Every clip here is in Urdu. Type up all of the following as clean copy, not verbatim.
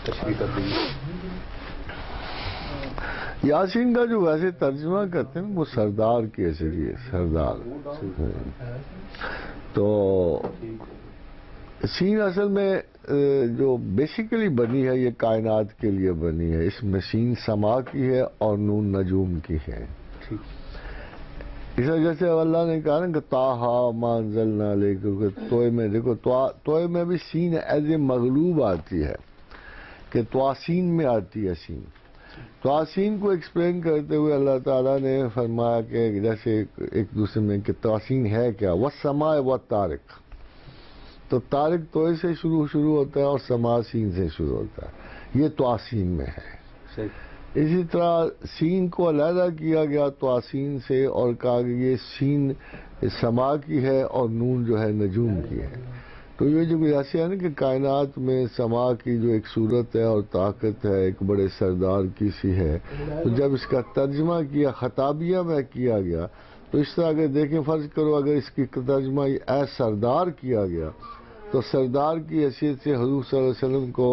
تشریح کر دیجیے۔ یاسین کا جو ویسے ترجمہ کرتے ہیں وہ سردار کے ذریعے، سردار تو سین اصل میں جو بیسیکلی بنی ہے یہ کائنات کے لیے بنی ہے، اس میں سین سما کی ہے اور نون نجوم کی ہے۔ اس وجہ سے اللہ نے کہا نا کہ طٰہٰ ما انزلنا علیک، توئے میں دیکھو، توئے میں بھی سین ایز اے مغلوب آتی ہے کہ تواسین میں آتی ہے سین۔ تواسین کو ایکسپلین کرتے ہوئے اللہ تعالیٰ نے فرمایا کہ جیسے ایک دوسرے میں کہ تواسین ہے کیا، والسماء والطارق، تو طارق توئے سے شروع ہوتا ہے اور سما سین سے شروع ہوتا ہے، یہ تواسین میں ہے۔ اسی طرح سین کو علیحدہ کیا گیا تواسین سے اور کہا کہ یہ سین سما کی ہے اور نون جو ہے نجوم کی ہے۔ تو یہ جو ایسے ہے نا کہ کائنات میں سما کی جو ایک صورت ہے اور طاقت ہے ایک بڑے سردار کی سی ہے، تو جب اس کا ترجمہ کیا خطابیہ میں کیا گیا تو اس طرح اگر دیکھیں، فرض کرو اگر اس کی ترجمہ اے سردار کیا گیا تو سردار کی حیثیت سے حضور صلی اللہ علیہ وسلم کو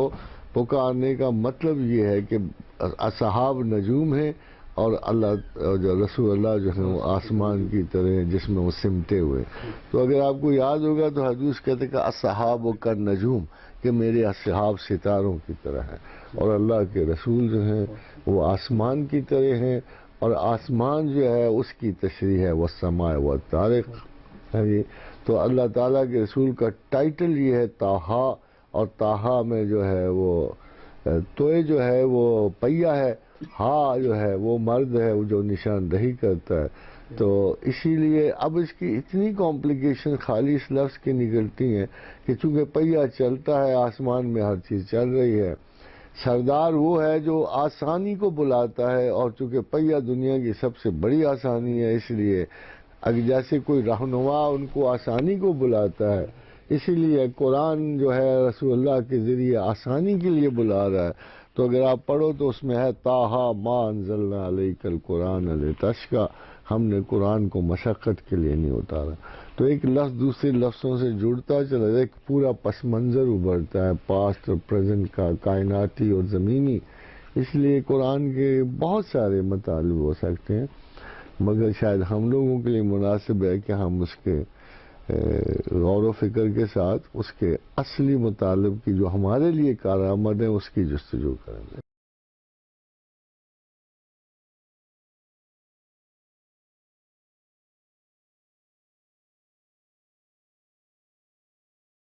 پکارنے کا مطلب یہ ہے کہ اصحاب نجوم ہیں اور اللہ جو رسول اللہ جو ہے وہ آسمان کی طرح جس میں وہ سمٹے ہوئے۔ تو اگر آپ کو یاد ہوگا تو حدیث کہتے کہ اصحاب کا نجوم، کہ میرے اصحاب ستاروں کی طرح ہیں، اور اللہ کے رسول جو ہیں وہ آسمان کی طرح ہیں، اور آسمان جو ہے اس کی تشریح ہے والسماء والطارق۔ تو اللہ تعالیٰ کے رسول کا ٹائٹل یہ ہے طٰہٰ، اور طٰہٰ میں جو ہے وہ توئے جو ہے وہ پہیہ ہے، ہاں جو ہے وہ مرد ہے وہ جو نشاندہی کرتا ہے۔ تو اسی لیے اب اس کی اتنی کمپلیکیشن خالی اس لفظ کی نکلتی ہیں کہ چونکہ پہیہ چلتا ہے آسمان میں ہر چیز چل رہی ہے، سردار وہ ہے جو آسانی کو بلاتا ہے، اور چونکہ پہیہ دنیا کی سب سے بڑی آسانی ہے اس لیے اگر جیسے کوئی رہنما ان کو آسانی کو بلاتا ہے، اسی لیے قرآن جو ہے رسول اللہ کے ذریعے آسانی کے لیے بلا رہا ہے۔ تو اگر آپ پڑھو تو اس میں ہے طٰہٰ ما انزلنا علیک القرآن لتشقیٰ، ہم نے قرآن کو مشقت کے لیے نہیں اتارا۔ تو ایک لفظ دوسرے لفظوں سے جڑتا چلا جائے، ایک پورا پس منظر ابھرتا ہے پاسٹ اور پریزنٹ کا، کائناتی اور زمینی۔ اس لیے قرآن کے بہت سارے مطالب ہو سکتے ہیں، مگر شاید ہم لوگوں کے لیے مناسب ہے کہ ہم اس کے غور و فکر کے ساتھ اس کے اصلی مطالب کی جو ہمارے لیے کارآمد ہے اس کی جستجو کریں۔